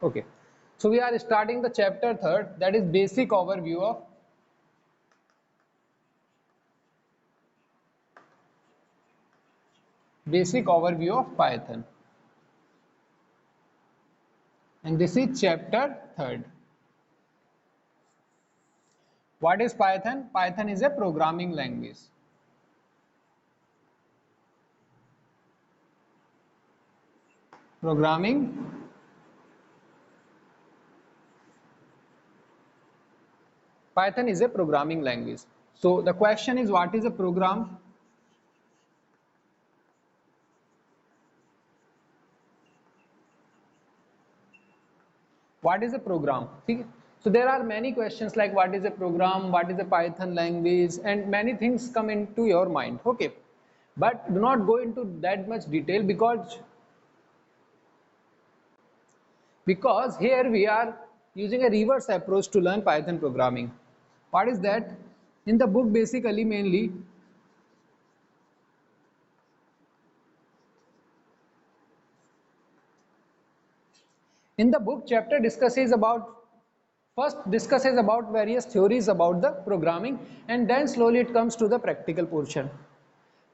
Okay, so we are starting the chapter 3rd, that is basic overview of Python, and this is chapter 3rd. What is Python? Python is a programming language. Python is a programming language. So the question is, what is a program? What is a program? So there are many questions like what is a program, what is a Python language, and many things come into your mind. Okay, but do not go into that much detail because here we are using a reverse approach to learn Python programming. What is that? In the book, basically, mainly in the book, chapter discusses about various theories about the programming, and then slowly it comes to the practical portion.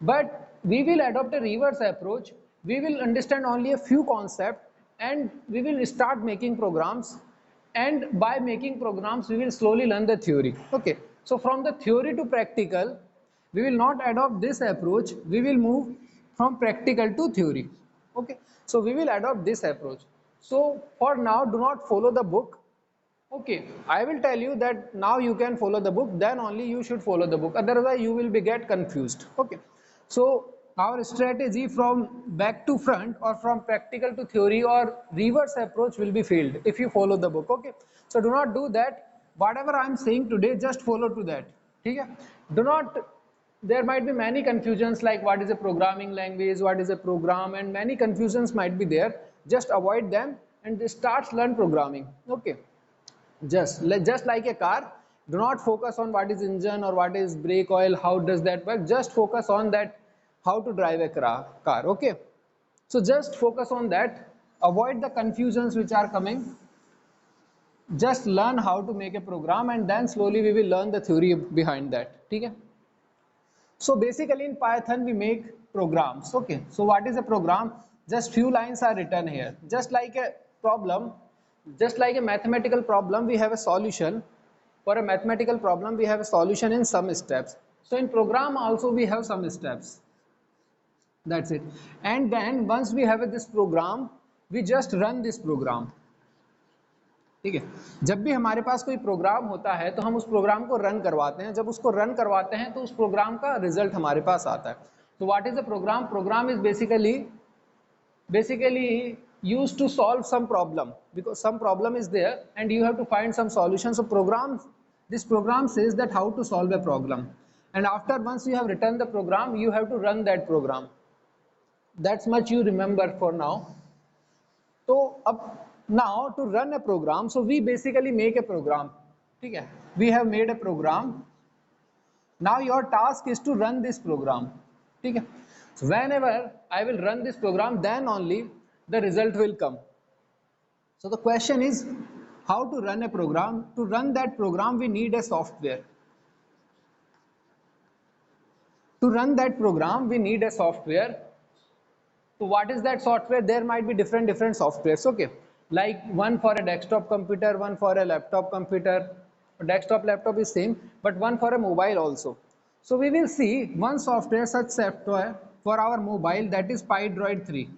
But we will adopt a reverse approach. We will understand only a few concepts and we will start making programs, and by making programs we will slowly learn the theory. Okay, so from the theory to practical, we will not adopt this approach, we will move from practical to theory. Okay, so we will adopt this approach. So for now, do not follow the book. Okay, I will tell you that now you can follow the book, then only you should follow the book, otherwise you will be get confused. Okay, so our strategy from back to front or from practical to theory or reverse approach will be failed if you follow the book. Okay, so do not do that. Whatever I am saying today, just follow to that. Okay, do not, there might be many confusions like what is a programming language, what is a program, and many confusions might be there. Just avoid them and just start learn programming. Okay, just like a car, do not focus on what is engine or what is brake oil, how does that work. Just focus on that, how to drive a car. Okay, so just focus on that, avoid the confusions which are coming. Just learn how to make a program, and then slowly we will learn the theory behind that. Okay, so basically in Python we make programs. Okay, so what is a program? Just few lines are written here, just like a problem, just like a mathematical problem we have a solution. For a mathematical problem we have a solution in some steps, so in program also we have some steps. That's it. And then once we have this program, we just run this program. ठीक है, जब भी हमारे पास कोई programme होता है तो हम उस प्रोग्राम को रन करवाते हैं, जब उसको रन करवाते हैं तो उस प्रोग्राम का रिजल्ट हमारे पास आता है. तो what is a program? Program is basically used to solve some problem, because some problem is there and you have to find some solution. So this program says that how to solve a problem, and after once you have written the program, you have to run that program. That's much you remember for now. So now to run a program, so we basically make a program. Okay, we have made a program. Now your task is to run this program. Okay, so whenever I will run this program, then only the result will come. So the question is how to run a program. To run that program we need a software. To run that program we need a software. So what is that software? There might be different softwares. Okay, like one for a desktop computer, one for a laptop computer. Desktop, laptop is same, but one for a mobile also. So we will see one software, such software for our mobile, that is PyDroid 3.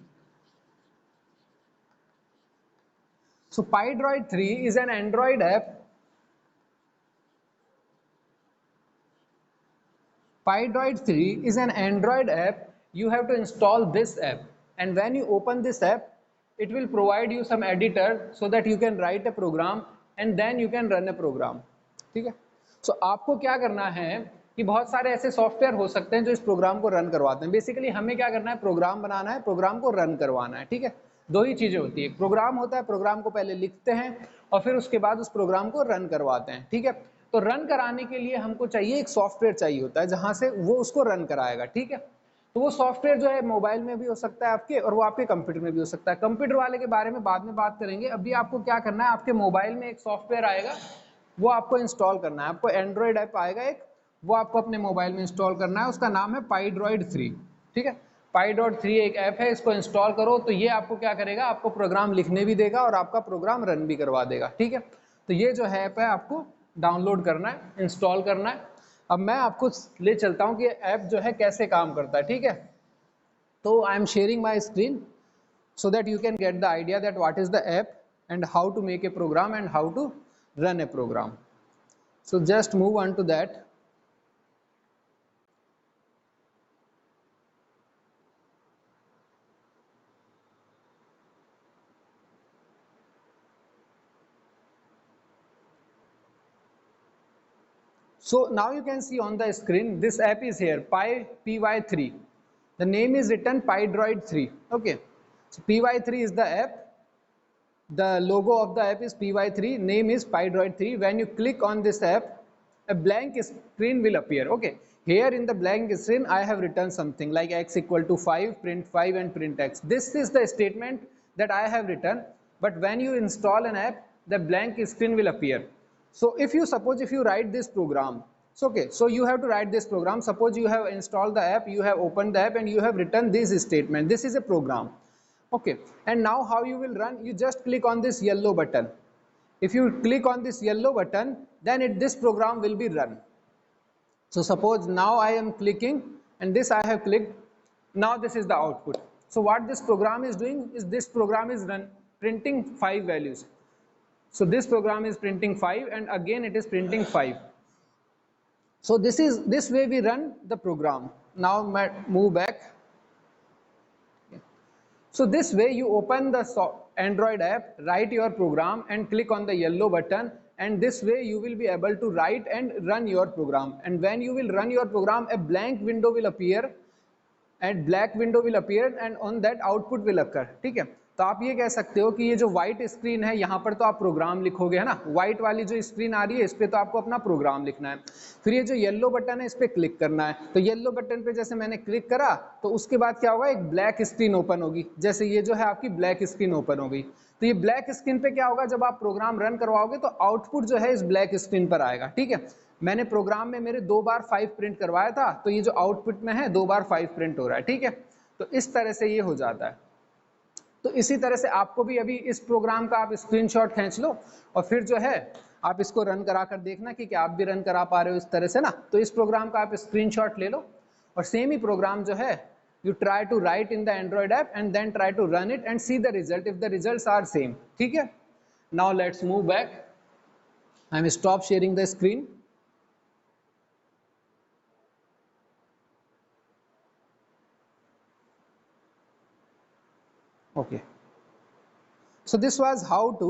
So PyDroid 3 is an Android app. PyDroid 3 is an Android app. You have to install this app, and when you open this app, it will provide you some editor so that you can write a program and then you can run a program. ठीक है, सो आपको क्या करना है कि बहुत सारे ऐसे सॉफ्टवेयर हो सकते हैं जो इस प्रोग्राम को रन करवाते हैं. बेसिकली हमें क्या करना है? प्रोग्राम बनाना है, प्रोग्राम को रन करवाना है. ठीक है, दो ही चीजें होती है. प्रोग्राम होता है, प्रोग्राम को पहले लिखते हैं और फिर उसके बाद उस प्रोग्राम को रन करवाते हैं. ठीक है, तो रन कराने के लिए हमको चाहिए एक सॉफ्टवेयर चाहिए होता है जहां से वो उसको रन कराएगा. ठीक है, तो वो सॉफ्टवेयर जो है मोबाइल में भी हो सकता है आपके, और वो आपके कंप्यूटर में भी हो सकता है। कंप्यूटर वाले के बारे में बाद में बात करेंगे। अभी आपको क्या करना है, आपके मोबाइल में एक सॉफ्टवेयर आएगा, वो आपको इंस्टॉल करना है। आपको एंड्रॉयड ऐप आएगा एक, वो आपको अपने मोबाइल में इंस्टॉल करना है। उसका नाम है PyDroid 3। ठीक है, PyDroid 3 एक ऐप है, इसको इंस्टॉल करो तो ये आपको क्या करेगा, आपको प्रोग्राम लिखने भी देगा और आपका प्रोग्राम रन भी करवा देगा। ठीक है, तो ये जो है ऐप है आपको डाउनलोड करना है, इंस्टॉल करना है। अब मैं आपको ले चलता हूँ कि ऐप जो है कैसे काम करता है। ठीक है, तो I am sharing my screen so that you can get the idea that what is the app and how to make a program and how to run a program. So just move on to that. So now you can see on the screen this app is here, Py3. The name is written PyDroid 3. Okay, so Py3 is the app. The logo of the app is Py3, name is PyDroid 3. When you click on this app, a blank screen will appear. Okay, here in the blank screen I have written something like x equal to 5, print 5 and print x. This is the statement that I have written, but when you install an app, the blank screen will appear. So if you write this program, so okay, so you have to write this program. Suppose you have installed the app, you have opened the app and you have written this statement. This is a program. Okay, and now how you will run, you just click on this yellow button. If you click on this yellow button, then this program will be run. So suppose now I am clicking and this I have clicked. Now this is the output. So what this program is doing is, this program is printing 5 values. So this program is printing 5 and again it is printing 5. So this way we run the program. Now move back. So this way you open the Android app, write your program and click on the yellow button, and this way you will be able to write and run your program. And when you will run your program, a blank window will appear and black window will appear and on that output will occur. ठीक है, तो आप ये कह सकते हो कि ये जो व्हाइट स्क्रीन है यहाँ पर तो आप प्रोग्राम लिखोगे, है ना। व्हाइट वाली जो स्क्रीन आ रही है इस पर तो आपको अपना प्रोग्राम लिखना है। फिर ये जो येलो बटन है इस पर क्लिक करना है, तो येलो बटन पे जैसे मैंने क्लिक करा तो उसके बाद क्या होगा, एक ब्लैक स्क्रीन ओपन होगी। जैसे ये जो है आपकी ब्लैक स्क्रीन ओपन हो गई, तो ये ब्लैक स्क्रीन पे क्या होगा, जब आप प्रोग्राम रन करवाओगे तो आउटपुट जो है इस ब्लैक स्क्रीन पर आएगा। ठीक है, मैंने प्रोग्राम में मेरे 2 बार 5 प्रिंट करवाया था, तो ये जो आउटपुट में है 2 बार 5 प्रिंट हो रहा है। ठीक है, तो इस तरह से ये हो जाता है। तो इसी तरह से आपको भी अभी इस प्रोग्राम का आप स्क्रीनशॉट खींच लो और फिर जो है आप इसको रन करा कर देखना कि क्या आप भी रन करा पा रहे हो इस तरह से ना। तो इस प्रोग्राम का आप स्क्रीनशॉट ले लो और सेम ही प्रोग्राम जो है you try to write in the Android app and then try to run it and see the result if the results are same. ठीक है, now let's move back. I'm stop sharing the screen. Okay, so this was how to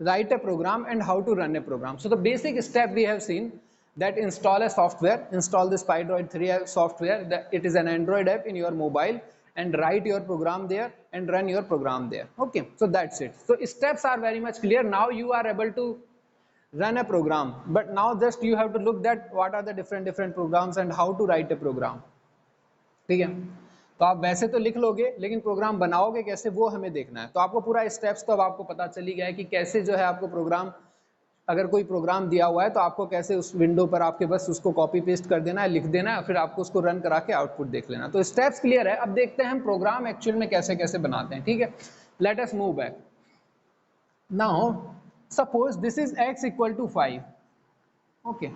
write a program and how to run a program. So the basic step we have seen, that install a software, install this PyDroid 3 software, that it is an Android app in your mobile, and write your program there and run your program there. Okay, so that's it. So steps are very much clear. Now you are able to run a program, but now just you have to look that what are the different programs and how to write a program. ठीक है, तो आप वैसे तो लिख लोगे लेकिन programme बनाओगे कैसे वो हमें देखना है। तो आपको पूरा स्टेप्स तो अब आपको पता चली गया है कि कैसे जो है आपको प्रोग्राम, अगर कोई प्रोग्राम दिया हुआ है तो आपको कैसे उस विंडो पर आपके बस उसको कॉपी पेस्ट कर देना है, लिख देना है, फिर आपको उसको रन करा के आउटपुट देख लेना। तो स्टेप्स क्लियर है। अब देखते हैं हम प्रोग्राम एक्चुअल में कैसे कैसे बनाते हैं। ठीक है, let us move back. Now suppose this is x equal to 5। Okay,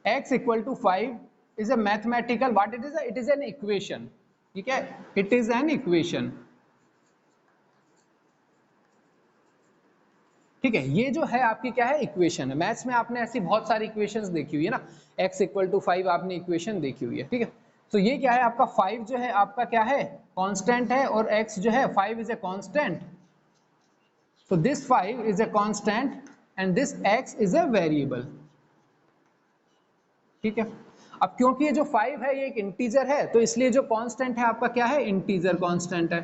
x equal to 5 is a mathematical, what it is, it is an equation. ठीक है, it is an equation. ठीक है, ये जो है आपकी क्या है, इक्वेशन है। मैथ्स में आपने ऐसी बहुत सारी इक्वेशंस देखी हुई है ना, x इक्वल टू 5 आपने इक्वेशन देखी हुई है। ठीक है, तो ये क्या है आपका 5 जो है आपका क्या है, कांस्टेंट है, और x जो है 5 is a constant. So this 5 is a constant and this x is a variable. ठीक है, अब क्योंकि ये जो 5 है ये एक इंटीजर है, तो इसलिए जो कांस्टेंट है आपका क्या है, इंटीजर कांस्टेंट है।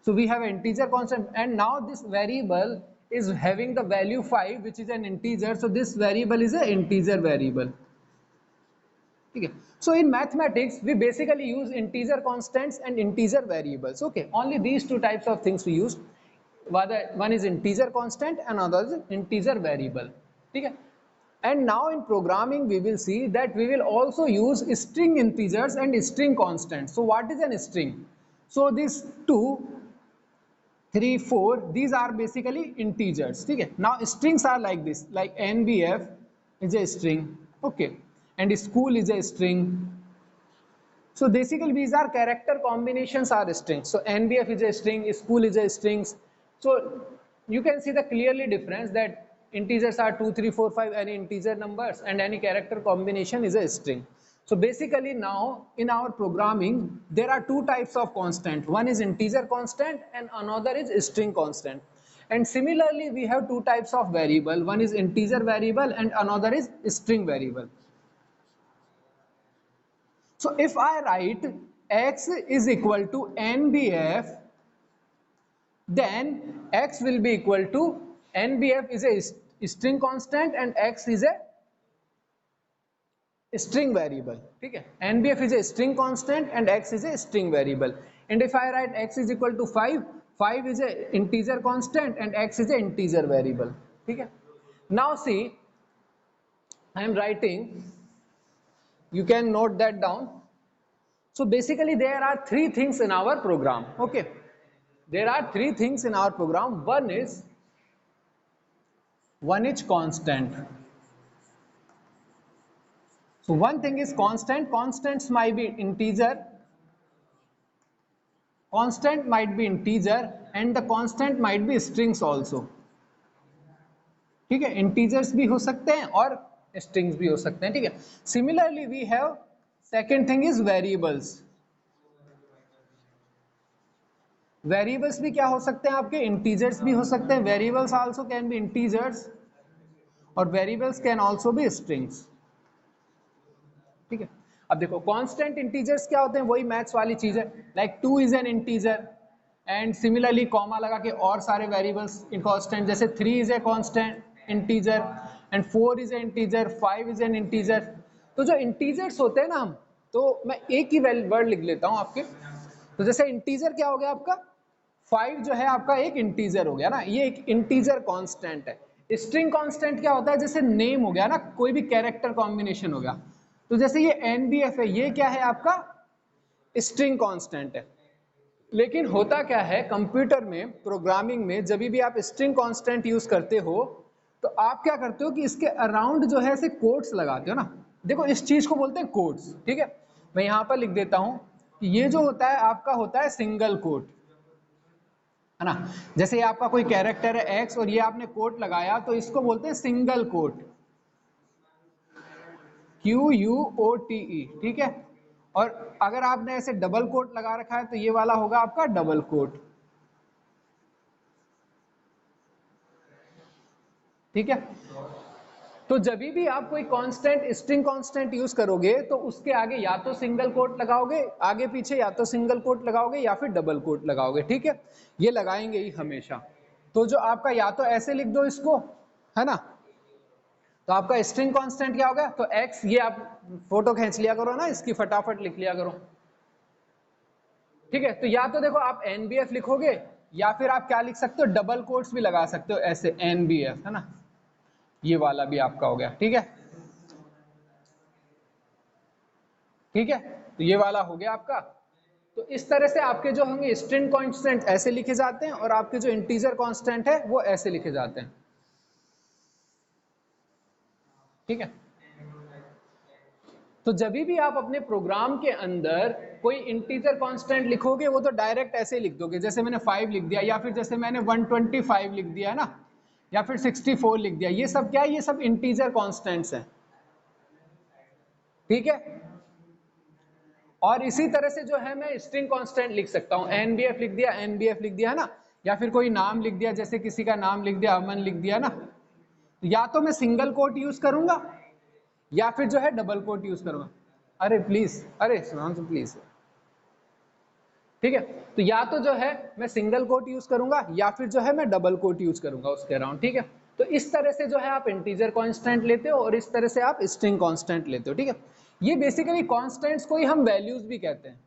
So we have integer constant and now this variable is having the value 5 which is an integer, so this variable is a integer variable. ठीक है. So in mathematics we basically use integer constants and integer variables. Okay, only these two types of things we use. One is integer constant and another is integer variable. ठीक है. And now in programming we will see that we will also use string integers and string constants. So what is an string? So these 2, 3, 4, these are basically integers. ठीक है. Now strings are like this, like NBF is a string, okay, and school is a string. So basically these are character combinations are strings. So NBF is a string, school is a string. So you can see the clearly difference that integers are 2, 3, 4, 5, any integer numbers, and any character combination is a string. So basically now in our programming there are two types of constant. One is integer constant and another is string constant. And similarly we have two types of variable. One is integer variable and another is string variable. So if I write x is equal to NBF, then x will be equal to NBF is a string constant and x is a string variable. ठीक है. NBF is a string constant and x is a string variable. And if I write x is equal to 5, 5 is a integer constant and x is a integer variable. ठीक है. Now see, I am writing, you can note that down. So basically there are three things in our program. Okay, there are three things in our program. One is constant. So one thing is constant. Constants might be integer, constant might be integer, and the constant might be strings also. ठीक है. Integers भी हो सकते हैं और strings भी हो सकते हैं. ठीक है. Similarly we have second thing is variables. Variables भी क्या हो सकते हैं आपके? इंटीजर्स भी हो सकते हैं. Variables also can be integers और variables can also be strings. ठीक है. अब देखो कांस्टेंट इंटीजर्स क्या होते हैं, वही मैथ्स वाली चीज है. Like 2 is an integer and similarly comma लगा के और सारे वेरिएबल्स इन कांस्टेंट, जैसे 3 is a constant integer and 4 is a integer, 5 is an integer. तो जो इंटीजर्स होते हैं ना, हम तो मैं एक ही वर्ड लिख लेता हूं आपके. तो जैसे इंटीजर क्या हो गया आपका? 5 जो है आपका एक इंटीजर हो गया ना, ये एक इंटीजर कांस्टेंट है. स्ट्रिंग कांस्टेंट क्या होता है? जैसे नेम हो गया ना, कोई भी कैरेक्टर कॉम्बिनेशन हो गया. तो जैसे ये NBF है, ये क्या है आपका? स्ट्रिंग कांस्टेंट है. लेकिन होता क्या है कंप्यूटर में, प्रोग्रामिंग में, जब भी आप स्ट्रिंग कांस्टेंट यूज करते हो तो आप क्या करते हो कि इसके अराउंड जो है ऐसे कोट्स लगाते हो ना. देखो इस चीज को बोलते हैं कोट्स. ठीक है. मैं यहां पर लिख देता हूं कि ये जो होता है आपका होता है सिंगल कोट, है ना. जैसे आपका कोई कैरेक्टर है X और ये आपने कोट लगाया तो इसको बोलते हैं सिंगल कोट, QUOTE. ठीक है. और अगर आपने ऐसे डबल कोट लगा रखा है तो ये वाला होगा आपका डबल कोट. ठीक है. तो जब भी आप कोई कांस्टेंट स्ट्रिंग कांस्टेंट यूज करोगे तो उसके आगे या तो सिंगल कोट लगाओगे, आगे पीछे या तो सिंगल कोट लगाओगे या फिर डबल कोट लगाओगे. ठीक है. ये लगाएंगे ही हमेशा. तो जो आपका या तो ऐसे लिख दो इसको, है ना, तो आपका स्ट्रिंग कांस्टेंट क्या होगा? तो x, ये आप फोटो खींच लिया करो ना, इसकी फटाफट लिख लिया करो. ठीक है. तो या तो देखो आप NBF लिखोगे या फिर आप क्या लिख सकते हो? डबल कोट्स भी लगा सकते हो ऐसे NBF, है ना. ये वाला भी आपका हो गया. ठीक है. ठीक है. तो ये वाला हो गया आपका. तो इस तरह से आपके जो होंगे स्ट्रिंग कांस्टेंट ऐसे लिखे जाते हैं और आपके जो इंटीजर कांस्टेंट है वो ऐसे लिखे जाते हैं. ठीक है. तो जब भी आप अपने प्रोग्राम के अंदर कोई इंटीजर कांस्टेंट लिखोगे वो तो डायरेक्ट ऐसे लिख दोगे, जैसे मैंने 5 लिख दिया या फिर जैसे मैंने 125 लिख दिया है ना, या फिर 64 लिख दिया. ये सब क्या है? ये सब इंटीजर कांस्टेंट्स हैं. ठीक है. और इसी तरह से जो है मैं स्ट्रिंग कांस्टेंट लिख सकता हूं. NBF लिख दिया, NBF लिख दिया, है ना, या फिर कोई नाम लिख दिया, जैसे किसी का नाम लिख दिया, अमन लिख दिया ना. या तो मैं सिंगल कोट यूज करूंगा या फिर जो है डबल कोट यूज करूंगा. अरे प्लीज, अरे सुनांशु प्लीज. ठीक है. तो या तो जो है मैं सिंगल कोट यूज करूंगा या फिर जो है मैं डबल कोट यूज करूंगा उसके अराउंड. ठीक है. तो इस तरह से जो है आप इंटीजर कांस्टेंट लेते हो और इस तरह से आप स्ट्रिंग कांस्टेंट लेते हो. ठीक है. ये बेसिकली कॉन्स्टेंट्स को ही हम वैल्यूज भी कहते हैं,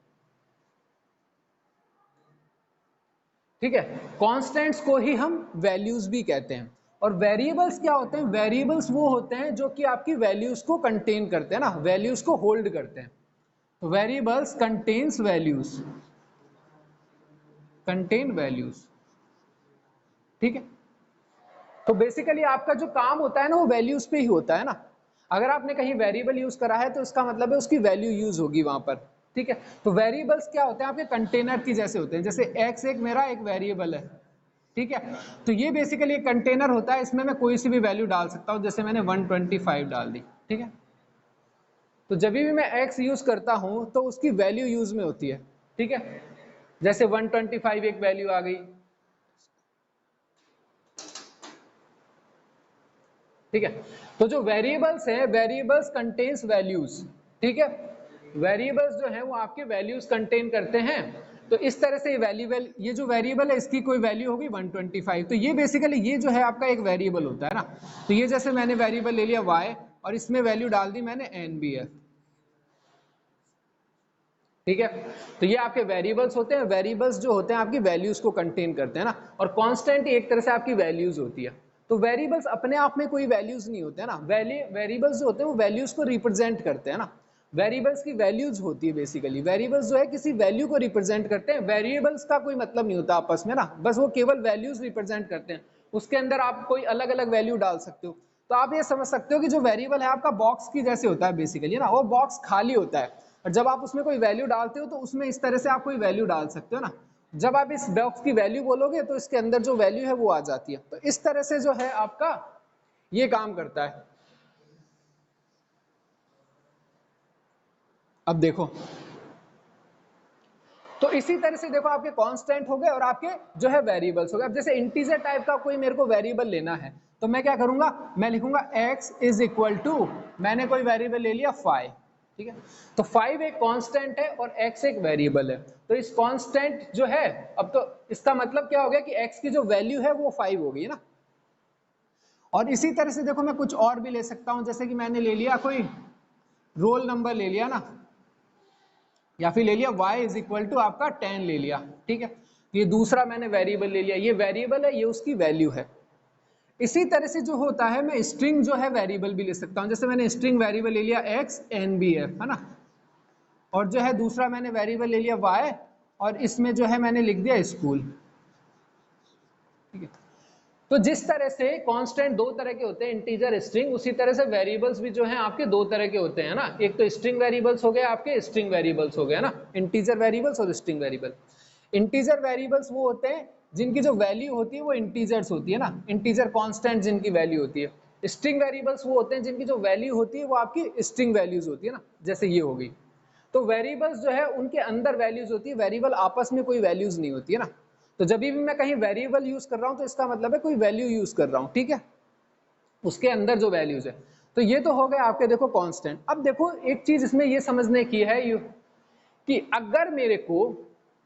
ठीक है, कॉन्स्टेंट्स को ही हम वैल्यूज भी कहते हैं। और वेरिएबल्स क्या होते हैं? वेरिएबल्स वो होते हैं जो कि आपकी वैल्यूज को कंटेन करते हैं ना, वैल्यूज को होल्ड करते हैं। तो variables contains values, contain values, ठीक है। तो बेसिकली आपका जो काम होता है ना वो वैल्यूज पे ही होता है ना। अगर आपने कहीं वेरिएबल यूज करा है तो इसका मतलब है उसकी वैल्यू यूज होगी वहां पर, ठीक है। तो वेरिएबल्स क्या होते हैं? आपके कंटेनर की जैसे होते हैं, जैसे x एक मेरा एक वेरिएबल है, ठीक है। तो ये बेसिकली एक कंटेनर होता है, इसमें मैं कोई सी भी वैल्यू डाल सकता हूं, जैसे मैंने 125 डाल दी, ठीक है। तो जब भी मैं x यूज करता हूं तो उसकी वैल्यू यूज में होती है, ठीक है। जैसे 125 एक वैल्यू आ गई, ठीक है। तो जो वेरिएबल्स है, वेरिएबल्स कंटेन्स वैल्यूज, ठीक है। वेरिएबल्स जो है वो आपके वैल्यूज कंटेन करते हैं। तो इस तरह से वैल्यूबल, ये जो वेरिएबल है इसकी कोई वैल्यू होगी 125। तो ये बेसिकली ये जो है आपका एक वेरिएबल होता है ना। तो ये जैसे मैंने वेरिएबल ले लिया y और इसमें वैल्यू डाल दी मैंने nbf, ठीक है। तो ये आपके वेरिएबल्स होते हैं। वेरिएबल्स जो होते हैं आपकी वैल्यूज को कंटेन करते हैं ना। और कांस्टेंट एक तरह से आपकी वैल्यूज होती है। तो वेरिएबल्स अपने आप में कोई वैल्यूज नहीं होते हैं ना, वेरिएबल्स जो होते हैं वो वैल्यूज को रिप्रेजेंट करते हैं ना। वेरिएबल्स की वैल्यूज होती है बेसिकली, वेरिएबल्स जो है किसी वैल्यू को रिप्रेजेंट करते हैं। वेरिएबल्स का कोई मतलब नहीं होता आपस में ना, बस वो केवल वैल्यूज रिप्रेजेंट करते हैं। उसके अंदर आप कोई अलग अलग वैल्यू डाल सकते हो। तो आप ये समझ सकते हो कि जो वेरिएबल है आपका बॉक्स की जैसे होता है बेसिकली ना, वो बॉक्स खाली होता है और जब आप उसमें कोई वैल्यू डालते हो तो उसमें इस तरह से आप कोई वैल्यू डाल सकते हो ना। जब आप इस बॉक्स की वैल्यू बोलोगे तो इसके अंदर जो वैल्यू है वो आ जाती है। तो इस तरह से जो है आपका ये काम करता है। अब देखो, तो इसी तरह से देखो आपके कांस्टेंट हो गए और आपके जो है वेरिएबल्स हो गए। अब जैसे इंटीजर टाइप का कोई मेरे को वेरिएबल लेना है तो मैं क्या करूंगा, मैं लिखूंगा x इज इक्वल टू, मैंने कोई वेरिएबल ले लिया 5, ठीक है। तो 5 एक कांस्टेंट है और x एक वेरिएबल है। तो इस कांस्टेंट जो है, अब तो इसका मतलब क्या हो गया कि x की जो वैल्यू है वो 5 हो गई ना। और इसी तरह से देखो मैं कुछ और भी ले सकता हूं, जैसे कि मैंने ले लिया कोई रोल नंबर ले लिया ना, या फिर ले लिया y इज इक्वल टू आपका 10 ले लिया, ठीक है। ये दूसरा मैंने वेरिएबल ले लिया, ये वेरिएबल है, ये उसकी वैल्यू है। इसी तरह से जो होता है मैं स्ट्रिंग जो है वेरिएबल भी ले सकता हूं, जैसे मैंने स्ट्रिंग वेरिएबल ले लिया x nbf, है ना। और जो है दूसरा मैंने वेरिएबल ले लिया y और इसमें जो है मैंने लिख दिया स्कूल, ठीक है। तो जिस तरह से कांस्टेंट दो तरह के होते हैं, इंटीजर स्ट्रिंग, उसी तरह से वेरिएबल्स भी जो हैं आपके दो तरह के होते हैं ना। एक तो स्ट्रिंग वेरिएबल्स हो गए आपके, स्ट्रिंग वेरिएबल्स हो गए ना, इंटीजर वेरिएबल्स और स्ट्रिंग वेरिएबल। इंटीजर वेरिएबल्स वो होते हैं जिनकी जो वैल्यू होती है वो इंटीजर्स होती है ना, इंटीजर कांस्टेंट जिनकी वैल्यू होती है। स्ट्रिंग वेरिएबल्स वो होते हैं जिनकी जो वैल्यू होती है वो आपकी स्ट्रिंग वैल्यूज होती है ना, जैसे ये हो गई। तो वेरिएबल्स जो है उनके अंदर वैल्यूज होती है, वेरिएबल आपस में कोई वैल्यूज नहीं होती है ना। तो जब भी मैं कहीं वेरिएबल यूज कर रहा हूं तो इसका मतलब है कोई वैल्यू यूज कर रहा हूं, ठीक है, उसके अंदर जो वैल्यूज है। तो ये तो हो गए आपके देखो कांस्टेंट। अब देखो एक चीज इसमें ये समझने की है कि अगर मेरे को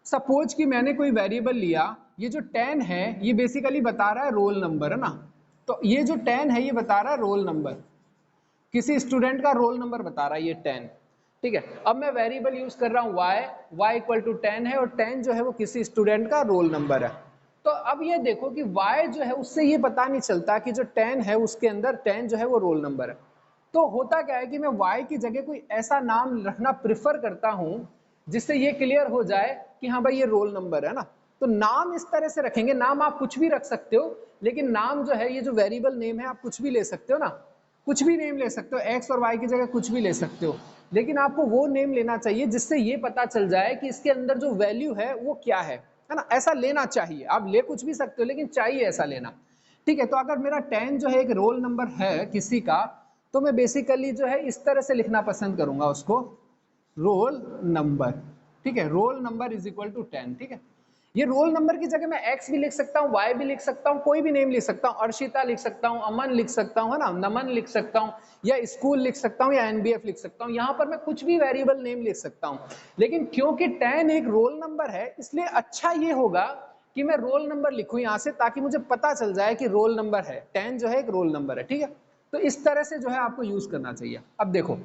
सपोज कि मैंने कोई वेरिएबल लिया, ये जो 10 है ये बेसिकली बता रहा है रोल नंबर, है ना। तो ये जो 10 है ये बता रहा है रोल नंबर, किसी स्टूडेंट का रोल नंबर बता रहा है ये 10, ठीक है। अब मैं वेरिएबल यूज कर रहा हूं y इक्वल टू 10 है और 10 जो है वो किसी स्टूडेंट का रोल नंबर है। तो अब ये देखो कि y जो है उससे ये पता नहीं चलता कि जो 10 है उसके अंदर 10 जो है वो रोल नंबर है। तो होता क्या है कि मैं y की जगह कोई ऐसा नाम रखना प्रिफर करता हूं जिससे ये क्लियर हो जाए कि हाँ भाई ये रोल नंबर है ना। तो नाम इस तरह से रखेंगे, नाम आप कुछ भी रख सकते हो, लेकिन नाम जो है ये जो वेरिएबल नेम है आप कुछ भी ले सकते हो ना, कुछ भी नेम ले सकते हो, x और y की जगह कुछ भी ले सकते हो, लेकिन आपको वो नेम लेना चाहिए जिससे ये पता चल जाए कि इसके अंदर जो वैल्यू है वो क्या है ना। ऐसा लेना चाहिए, आप ले कुछ भी सकते हो लेकिन चाहिए ऐसा लेना, ठीक है। तो अगर मेरा 10 जो है एक रोल नंबर है किसी का, तो मैं बेसिकली जो है इस तरह से लिखना पसंद करूंगा उसको, रोल नंबर, ठीक है। Roll number is equal to 10, ठीक है। ये रोल नंबर की जगह मैं x भी लिख सकता हूँ, y भी लिख सकता हूँ, कोई भी नेम लिख सकता हूँ, अर्शिता लिख सकता हूँ, अमन लिख सकता हूँ, है ना, नमन लिख सकता हूँ, या स्कूल लिख सकता हूँ, या एनबीएफ लिख सकता हूँ। यहाँ पर मैं कुछ भी वेरिएबल नेम लिख सकता हूँ। लेकिन क्योंकि 10 एक रोल नंबर है इसलिए अच्छा ये होगा कि मैं रोल नंबर लिखूं यहाँ से, ताकि मुझे पता चल जाए कि रोल नंबर है 10 जो है एक रोल नंबर है, ठीक है। तो इस तरह से जो है आपको यूज करना चाहिए। अब देखो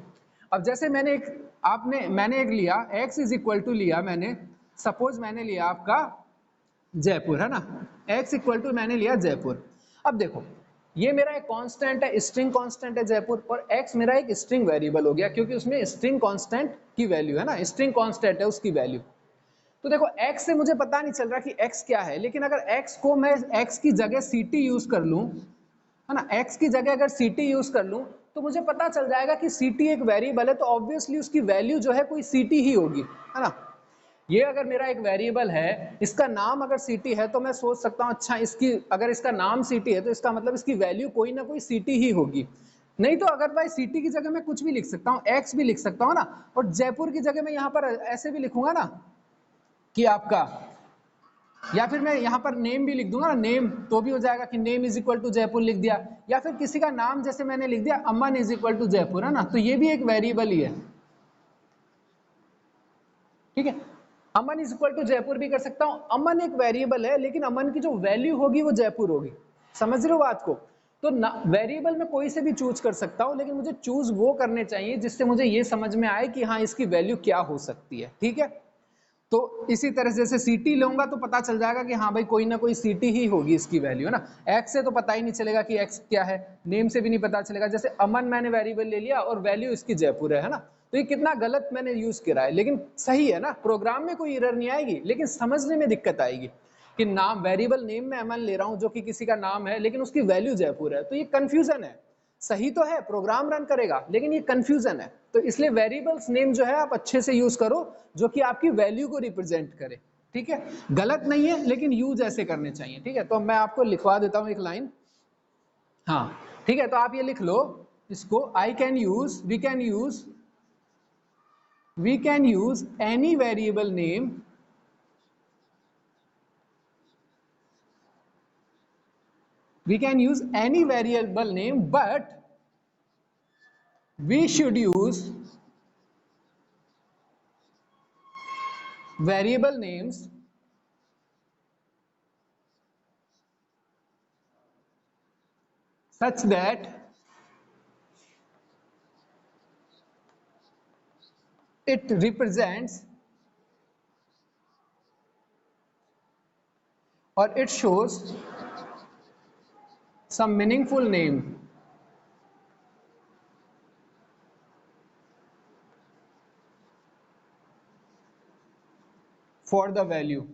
अब जैसे मैंने एक लिया x इज इक्वल टू लिया मैंने, सपोज मैंने लिया आपका जयपुर, है ना, x इक्वल टू मैंने लिया जयपुर। अब देखो ये मेरा एक कांस्टेंट है, स्ट्रिंग कांस्टेंट है जयपुर, और x मेरा एक स्ट्रिंग वेरिएबल हो गया क्योंकि उसमें स्ट्रिंग कांस्टेंट की वैल्यू है ना, स्ट्रिंग कांस्टेंट है उसकी वैल्यू। तो देखो x से मुझे पता नहीं चल रहा कि x क्या है, लेकिन अगर x को मैं x की जगह ct यूज कर लूं, है ना, x की जगह अगर ct यूज कर लूं तो मुझे पता चल जाएगा कि ct एक वेरिएबल है, तो ऑब्वियसली उसकी वैल्यू जो है कोई ct ही होगी, है ना। ये अगर मेरा एक वेरिएबल है, इसका नाम अगर ct है, तो मैं सोच सकता हूं अच्छा इसकी अगर इसका नाम ct है तो इसका मतलब इसकी वैल्यू कोई ना कोई ct ही होगी। नहीं तो अगर भाई ct की जगह मैं कुछ भी लिख सकता हूं, x भी लिख सकता हूं ना, और जयपुर की जगह मैं यहां पर ऐसे भी लिखूंगा ना कि आपका, या फिर मैं यहां पर नेम भी लिख दूंगा ना, नेम, तो भी हो जाएगा कि name is equal to Jaipur लिख दिया, या फिर किसी का नाम जैसे मैंने लिख दिया अमन इज इक्वल टू जयपुर, है ना, तो ये भी एक वेरिएबल ही है, ठीक है। अमन इज इक्वल टू जयपुर भी कर सकता हूं, अमन एक वेरिएबल है लेकिन अमन की जो वैल्यू होगी वो जयपुर होगी, समझ रहे हो बात को। तो वेरिएबल में कोई से भी चूज कर सकता हूं, लेकिन मुझे चूज वो करने चाहिए जिससे मुझे ये समझ में आए कि हाँ इसकी वैल्यू क्या हो सकती है, ठीक है। तो इसी तरह से जैसे ct लूंगा तो पता चल जाएगा कि हाँ भाई कोई ना कोई ct ही होगी इसकी वैल्यू, है ना। x से तो पता ही नहीं चलेगा कि x क्या है, नेम से भी नहीं पता चलेगा। जैसे अमन मैंने वेरिएबल ले लिया और वैल्यू इसकी जयपुर है ना, तो ये कितना गलत मैंने यूज करा है, लेकिन सही है ना, प्रोग्राम में कोई एरर नहीं आएगी, लेकिन समझने में दिक्कत आएगी कि नाम वेरिएबल नेम में अमन ले रहा हूं जो कि किसी का नाम है, लेकिन उसकी वैल्यू जयपुर है, तो ये कंफ्यूजन है। सही तो है, प्रोग्राम रन करेगा, लेकिन ये कंफ्यूजन है। तो इसलिए वेरिएबल्स नेम जो है आप अच्छे से यूज करो जो कि आपकी वैल्यू को रिप्रेजेंट करे, ठीक है। गलत नहीं है लेकिन यूज ऐसे करने चाहिए, ठीक है। तो मैं आपको लिखवा देता हूं एक लाइन, हाँ ठीक है। तो आप ये लिख लो इसको, we can use any variable name but we should use variable names such that it represents or it shows some meaningful name for the value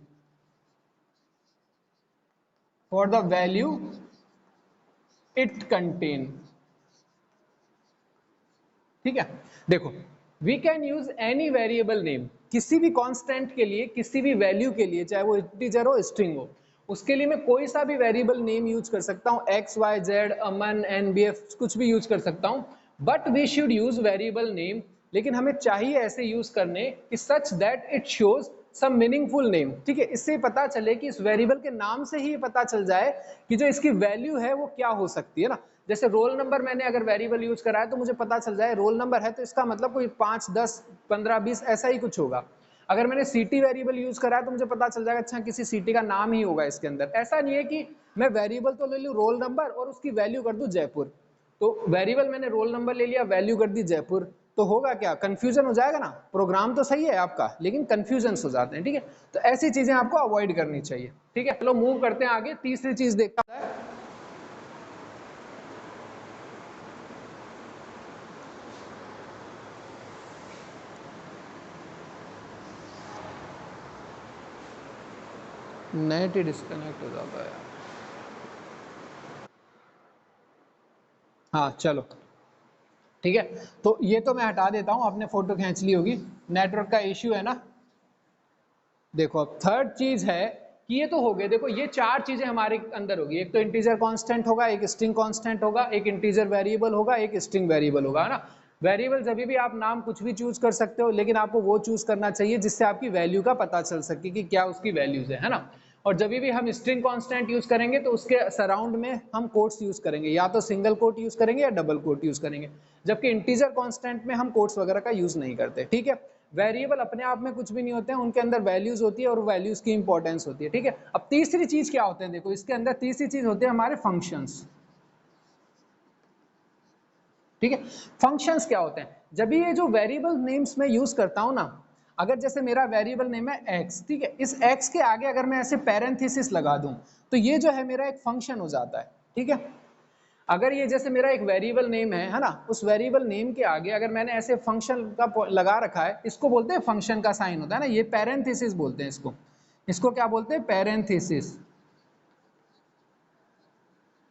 it contain, ठीक है। देखो we can use any variable name, किसी भी constant के लिए, किसी भी value के लिए, चाहे वो इंटीजर हो स्ट्रिंग हो, उसके लिए मैं कोई सा भी वेरिएबल नेम यूज कर सकता हूं, x y z Aman NBF कुछ भी यूज कर सकता हूं, but we should use variable name, लेकिन हमें चाहिए ऐसे यूज करने कि such that it shows some meaningful name, ठीक है। इससे पता चले कि इस वेरिएबल के नाम से ही पता चल जाए कि जो इसकी वैल्यू है वो क्या हो सकती है ना। जैसे रोल नंबर मैंने अगर वेरिएबल यूज करा है तो मुझे पता चल जाए रोल नंबर है तो इसका मतलब कोई 5 10 15 20 ऐसा ही कुछ होगा। अगर मैंने सिटी वेरिएबल यूज करा है तो मुझे पता चल जाएगा अच्छा किसी सिटी का नाम ही होगा इसके अंदर। ऐसा नहीं है कि मैं वेरिएबल तो ले लूं रोल नंबर और उसकी वैल्यू कर दूं जयपुर, तो वेरिएबल मैंने रोल नंबर ले लिया वैल्यू कर दी जयपुर, तो होगा क्या, कंफ्यूजन हो जाएगा ना। प्रोग्राम तो सही है आपका लेकिन कंफ्यूजन हो जाते हैं, ठीक है। तो ऐसी चीजें आपको अवॉइड करनी चाहिए, ठीक है। चलो मूव करते हैं आगे, तीसरी चीज देखता है नेट ही डिस्कनेक्ट हो जाता है। हाँ चलो ठीक है, तो ये तो मैं हटा देता हूं, आपने फोटो खींच ली होगी, नेटवर्क का इश्यू है ना। देखो अब थर्ड चीज है कि ये तो हो गए, देखो ये चार चीजें हमारे अंदर होगी, एक तो इंटीजर कांस्टेंट होगा, एक स्ट्रिंग कांस्टेंट होगा, एक इंटीजर वेरिएबल होगा, एक स्ट्रिंग वेरिएबल होगा, है ना। वेरिएबल जब भी आप नाम कुछ भी चूज कर सकते हो, लेकिन आपको वो चूज करना चाहिए जिससे आपकी वैल्यू का पता चल सके कि क्या उसकी वैल्यूज है ना। और जब भी हम स्ट्रिंग कांस्टेंट यूज करेंगे तो उसके सराउंड में हम कोट्स यूज करेंगे, या तो सिंगल कोट यूज करेंगे या डबल कोट यूज करेंगे, जबकि इंटीजर कांस्टेंट में हम कोट्स वगैरह का यूज नहीं करते, ठीक है। वेरिएबल अपने आप में कुछ भी नहीं होते हैं, उनके अंदर वैल्यूज होती है और वैल्यूज की इंपॉर्टेंस होती है, ठीक है। अब तीसरी चीज क्या होते हैं, देखो इसके अंदर तीसरी चीज होते हैं हमारे फंक्शंस, ठीक है। फंक्शंस क्या होते हैं, जब भी ये जो वेरिएबल नेम्स मैं यूज करता हूं ना, अगर जैसे मेरा वेरिएबल नेम है x, ठीक है, इस x के आगे अगर मैं ऐसे पैरेंथेसिस लगा दूं तो ये जो है मेरा एक फंक्शन हो जाता है, ठीक है। अगर ये जैसे मेरा एक वेरिएबल नेम है ना, उस वेरिएबल नेम के आगे अगर मैंने ऐसे फंक्शन का लगा रखा है, इसको बोलते हैं फंक्शन का साइन होता है ना, ये पैरेंथेसिस बोलते हैं इसको। इसको क्या बोलते हैं? पैरेंथेसिस,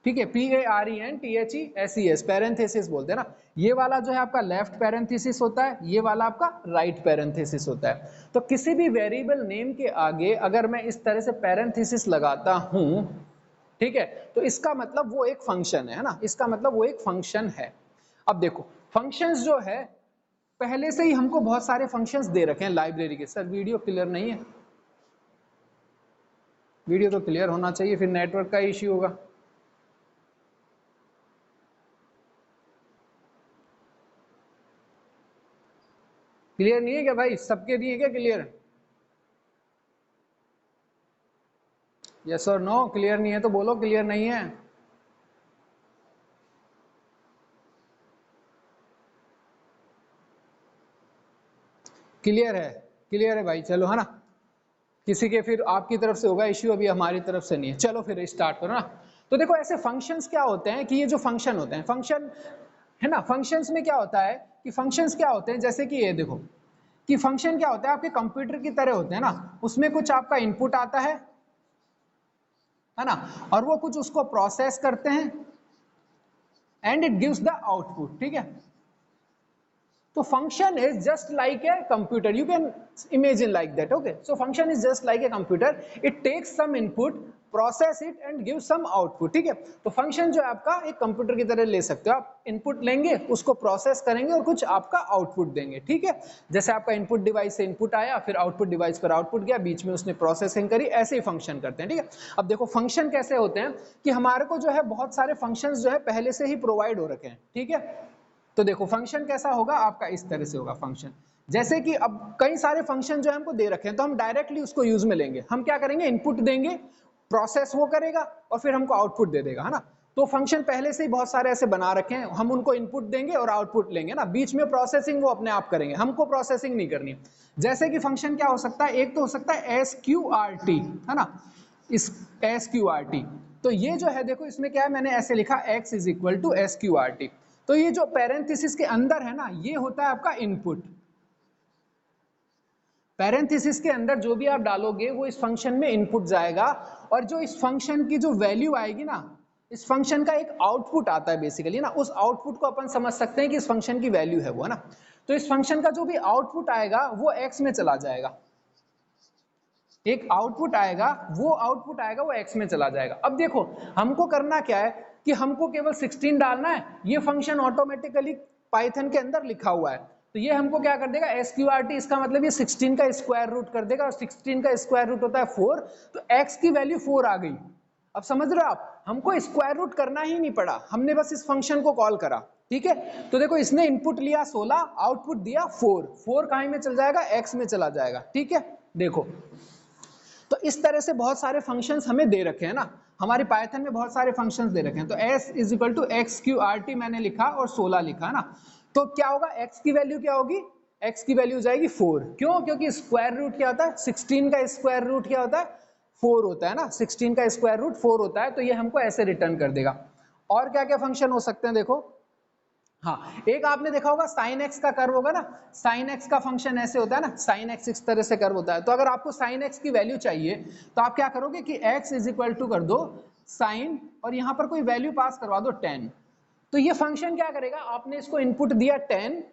ठीक है, PARENTHESES, पैरेंथेसिस बोलते हैं ना। ये वाला जो है आपका लेफ्ट पैरेंथेसिस होता है, ये वाला आपका राइट पैरेंथेसिस होता है। तो किसी भी वेरिएबल नेम के आगे अगर मैं इस तरह से पैरेंथेसिस लगाता हूं, ठीक है, तो इसका मतलब वो एक फंक्शन है ना, इसका मतलब वो एक फंक्शन है। अब देखो फंक्शंस जो है, पहले से ही हमको बहुत सारे फंक्शंस दे रखे हैं लाइब्रेरी के। सर वीडियो क्लियर नहीं है? वीडियो तो क्लियर होना चाहिए, फिर नेटवर्क का इश्यू होगा। क्लियर नहीं है क्या भाई? सबके लिए क्या क्लियर? यस और नो? क्लियर नहीं है तो बोलो क्लियर नहीं है। क्लियर है? क्लियर है भाई, चलो, है ना। किसी के फिर आपकी तरफ से होगा इश्यू, अभी हमारी तरफ से नहीं है। चलो फिर स्टार्ट करो ना। तो देखो ऐसे फंक्शंस क्या होते हैं कि ये जो फंक्शन होते हैं, फंक्शन है ना, फंक्शंस में क्या होता है कि फंक्शंस क्या होते हैं, जैसे कि ये देखो कि फंक्शन क्या होता है, आपके कंप्यूटर की तरह होते हैं ना, उसमें कुछ आपका इनपुट आता है ना, और वो कुछ उसको प्रोसेस करते हैं and it gives the output, ठीक है। So function is just like a computer. You can imagine like that. Okay. So function is just like a computer. It takes some input, process it and gives some output. ठीक है। तो function जो है आपका एक computer की तरह ले सकते हो आप। इनपुट लेंगे, उसको प्रोसेस करेंगे और कुछ आपका आउटपुट देंगे, ठीक है। जैसे आपका इनपुट डिवाइस से इनपुट आया, फिर आउटपुट डिवाइस पर आउटपुट गया, बीच में उसने प्रोसेसिंग करी, ऐसे ही फंक्शन करते हैं, ठीक है। अब देखो फंक्शन कैसे होते हैं कि हमारे को जो है बहुत सारे फंक्शन जो है पहले से ही प्रोवाइड हो रखे हैं, ठीक है। तो देखो फंक्शन कैसा होगा आपका, इस तरह से होगा फंक्शन। जैसे कि अब कई सारे फंक्शन जो है हमको दे रखे हैं, तो हम डायरेक्टली उसको यूज में लेंगे। हम क्या करेंगे, इनपुट देंगे, प्रोसेस वो करेगा और फिर हमको आउटपुट दे देगा, है ना। तो फंक्शन पहले से ही बहुत सारे ऐसे बना रखे हैं, हम उनको इनपुट देंगे और आउटपुट लेंगे ना, बीच में प्रोसेसिंग वो अपने आप करेंगे, हमको प्रोसेसिंग नहीं करनी। जैसे कि फंक्शन क्या हो सकता है, एक तो हो सकता है SQRT, है ना, इस SQRT। तो ये जो है देखो इसमें क्या है, मैंने ऐसे लिखा x is equal to SQRT। तो ये जो पैरेंथेसिस के अंदर है ना, ये होता है आपका इनपुट। पैरेंथेसिस के अंदर जो भी आप डालोगे वो इस फंक्शन में इनपुट जाएगा, और जो इस फंक्शन की जो वैल्यू आएगी ना, इस फंक्शन का एक आउटपुट आता है बेसिकली ना, उस आउटपुट को अपन समझ सकते हैं कि इस फंक्शन की वैल्यू है वो, है ना। तो इस फंक्शन का जो भी आउटपुट आएगा वो x में चला जाएगा, एक आउटपुट आएगा, वो आउटपुट आएगा वो x में चला जाएगा। अब देखो हमको करना क्या है कि हमको केवल 16 डालना है, ये फंक्शन ऑटोमेटिकली पाइथन के अंदर लिखा हुआ है। तो ये हमको क्या कर देगा, SQRT, इसका मतलब ये 16 का स्क्वायर रूट कर देगा, और 16 का स्क्वायर रूट होता है 4, तो x की वैल्यू 4 आ गई। अब समझ रहे हो आप, हमको स्क्वायर रूट करना ही नहीं पड़ा, हमने बस इस फंक्शन को कॉल करा, ठीक है। तो देखो इसने इनपुट लिया 16, आउटपुट दिया 4, 4 कहाँ में चल जाएगा, x में चला जाएगा, ठीक है। देखो तो इस तरह से बहुत सारे फंक्शंस हमें दे रखे हैं ना, हमारे पाइथन में बहुत सारे फंक्शंस दे रखे हैं। तो s is equal to XQRT मैंने लिखा और 16 लिखा, है ना। तो क्या होगा, x की वैल्यू क्या होगी, x की वैल्यू जाएगी 4। क्यों? क्योंकि स्क्वायर रूट क्या होता है, 16 का स्क्वायर रूट क्या होता है, 4 होता है ना, 16 का स्क्वायर रूट 4 होता है। तो ये हमको ऐसे रिटर्न कर देगा। और क्या क्या फंक्शन हो सकते हैं देखो, हाँ, एक आपने देखा होगा साइन एक्स का कर्व होगा ना, साइन एक्स का फंक्शन ऐसे होता है ना, साइन एक्स इस तरह से कर्व होता है। तो अगर आपको साइन एक्स की वैल्यू चाहिए तो आप क्या करोगे कि x इज इक्वल टू कर दो साइन, और यहां पर कोई वैल्यू पास करवा दो 10। तो ये फंक्शन क्या करेगा, आपने इसको इनपुट दिया 10,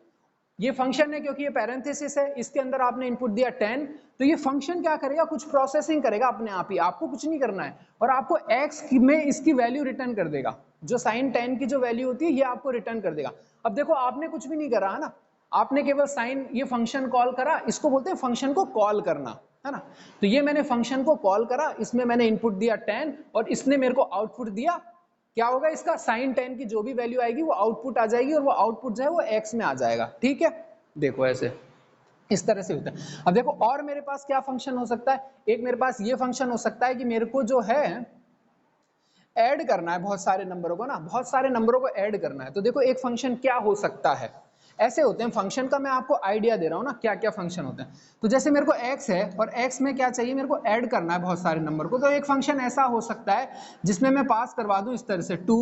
ये फंक्शन है क्योंकि ये पैरेंथेसिस है, इसके अंदर आपने इनपुट दिया 10, तो ये फंक्शन क्या करेगा, कुछ प्रोसेसिंग करेगा अपने आप ही, आपको कुछ नहीं करना है, और आपको x में इसकी वैल्यू रिटर्न कर देगा। जो साइन 10 की जो वैल्यू होती है ये आपको रिटर्न कर देगा। अब देखो आपने कुछ भी नहीं करा, है ना, आपने केवल साइन ये फंक्शन कॉल करा, इसको बोलते हैं फंक्शन को कॉल करना, है ना। तो ये मैंने फंक्शन को कॉल करा, इसमें मैंने इनपुट दिया 10 और इसने मेरे को आउटपुट दिया। क्या होगा, इसका साइन 10 की जो भी वैल्यू आएगी वो आउटपुट आ जाएगी, और वो आउटपुट जो है वो x में आ जाएगा, ठीक है। देखो ऐसे इस तरह से होता है। अब देखो और मेरे पास क्या फंक्शन हो सकता है, एक मेरे पास ये फंक्शन हो सकता है कि मेरे को जो है ऐड करना है बहुत सारे नंबरों को ना, बहुत सारे नंबरों को ऐड करना है। तो देखो एक फंक्शन क्या हो सकता है, ऐसे होते हैं फंक्शन का, मैं आपको आइडिया दे रहा हूँ ना क्या क्या फंक्शन होते हैं। तो जैसे मेरे को x है और x में क्या चाहिए, मेरे को ऐड करना है बहुत सारे नंबर को, तो एक फंक्शन ऐसा हो सकता है जिसमें मैं पास करवा दूं इस तरह से 2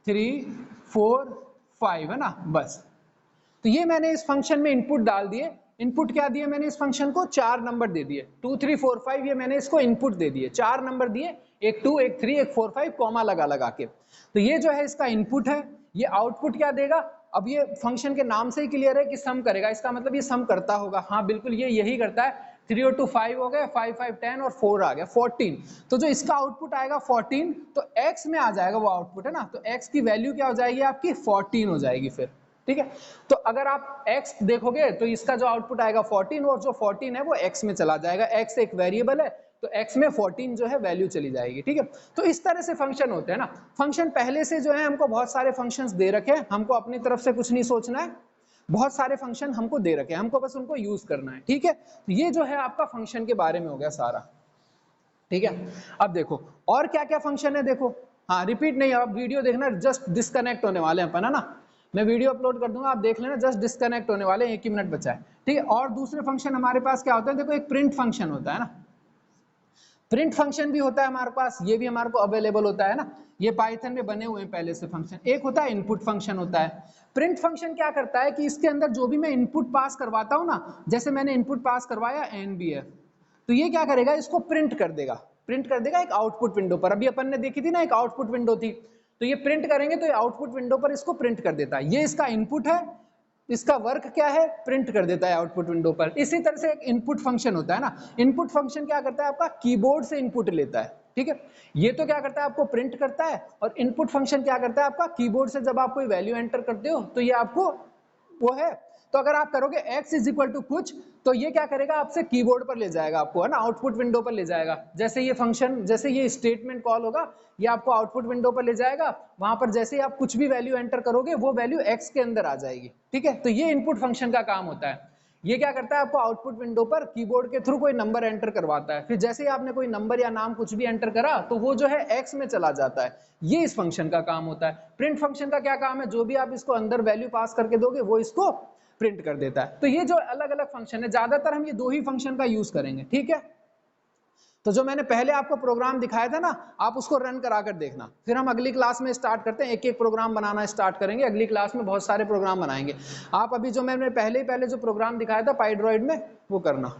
3 4 5, है ना, बस। तो ये मैंने इस फंक्शन में इनपुट डाल दिए। इनपुट क्या दिए मैंने इस फंक्शन को, 4 नंबर दे दिए, 2 3 4 5, ये मैंने इसको इनपुट दे दिए, 4 नंबर दिए, एक 2 एक 3 एक 4 5 कॉमा लगा लगा के। तो ये जो है इसका इनपुट है। ये आउटपुट क्या देगा, अब ये फंक्शन के नाम से ही क्लियर है कि सम करेगा, इसका मतलब ये सम करता होगा, हाँ बिल्कुल ये यही करता है। 3 और 2 5 हो गए, 5 5 10 और 4 आ गया 14। तो जो इसका आउटपुट आएगा 14, तो x में आ जाएगा वो आउटपुट, है ना, तो x की वैल्यू क्या हो जाएगी आपकी 14 हो जाएगी फिर, ठीक है। तो अगर आप x देखोगे तो इसका जो आउटपुट आएगा 14, और जो 14 है वो x में चला जाएगा, x एक वेरिएबल है तो x में 14 जो है वैल्यू चली जाएगी, ठीक है। तो इस तरह से फंक्शन होते हैं ना। फंक्शन पहले से जो है हमको बहुत सारे फंक्शंस दे रखे हैं, हमको अपनी तरफ से कुछ नहीं सोचना है, बहुत सारे फंक्शन हमको दे रखे हैं, हमको बस उनको यूज करना है, ठीक है। तो ये जो है आपका फंक्शन के बारे में हो गया सारा, ठीक है। अब देखो और क्या क्या फंक्शन है, देखो, हाँ रिपीट नहीं, आप वीडियो देखना, जस्ट डिस्कनेक्ट होने वाले हैं अपन, है ना, मैं वीडियो अपलोड कर दूंगा, आप देख लेना, जस्ट डिस्कनेक्ट होने वाले हैं, 1 ही मिनट बचा है, ठीक है। और दूसरे फंक्शन हमारे पास क्या होता है, देखो एक प्रिंट फंक्शन होता है ना, प्रिंट फंक्शन भी होता है हमारे पास, ये भी हमारे को अवेलेबल होता है ना, ये पाइथन में बने हुए हैं पहले से फंक्शन। एक होता है इनपुट फंक्शन होता है। प्रिंट फंक्शन क्या करता है कि इसके अंदर जो भी मैं इनपुट पास करवाता हूं ना, जैसे मैंने इनपुट पास करवाया NBF, तो ये क्या करेगा, इसको प्रिंट कर देगा, प्रिंट कर देगा एक आउटपुट विंडो पर। अभी अपन ने देखी थी ना एक आउटपुट विंडो थी, तो ये प्रिंट करेंगे तो ये आउटपुट विंडो पर इसको प्रिंट कर देता है। ये इसका इनपुट है, इसका वर्क क्या है, प्रिंट कर देता है आउटपुट विंडो पर। इसी तरह से एक इनपुट फंक्शन होता है ना, इनपुट फंक्शन क्या करता है, आपका कीबोर्ड से इनपुट लेता है, ठीक है। ये तो क्या करता है, आपको प्रिंट करता है, और इनपुट फंक्शन क्या करता है, आपका कीबोर्ड से जब आप कोई वैल्यू एंटर करते हो तो ये आपको वो है। तो अगर आप करोगे x इज इक्वल टू कुछ, तो ये क्या करेगा, आपसे कीबोर्ड पर ले जाएगा आपको, है ना, आउटपुट विंडो पर ले जाएगा। जैसे ये फंक्शन, जैसे ये स्टेटमेंट कॉल होगा, ये आपको आउटपुट विंडो पर ले जाएगा, वहां पर जैसे ही आप कुछ भी वैल्यू एंटर करोगे वो वैल्यू x के अंदर आ जाएगी, ठीक है। तो ये इनपुट फंक्शन का काम होता है। ये क्या करता है, आपको आउटपुट विंडो पर कीबोर्ड के थ्रू कोई नंबर एंटर करवाता है, फिर जैसे ही आपने कोई नंबर या नाम कुछ भी एंटर करा तो वो जो है x में चला जाता है। ये इस फंक्शन का काम होता है। प्रिंट फंक्शन का क्या काम है, जो भी आप इसको अंदर वैल्यू पास करके दोगे वो इसको प्रिंट कर देता है। तो ये जो अलग अलग फंक्शन है, ज्यादातर हम ये 2 ही फंक्शन का यूज करेंगे, ठीक है। तो जो मैंने पहले आपको प्रोग्राम दिखाया था ना, आप उसको रन करा कर देखना, फिर हम अगली क्लास में स्टार्ट करते हैं, एक एक प्रोग्राम बनाना स्टार्ट करेंगे, अगली क्लास में बहुत सारे प्रोग्राम बनाएंगे। आप अभी जो मैंने पहले जो प्रोग्राम दिखाया था पाइड्रॉइड में, वो करना।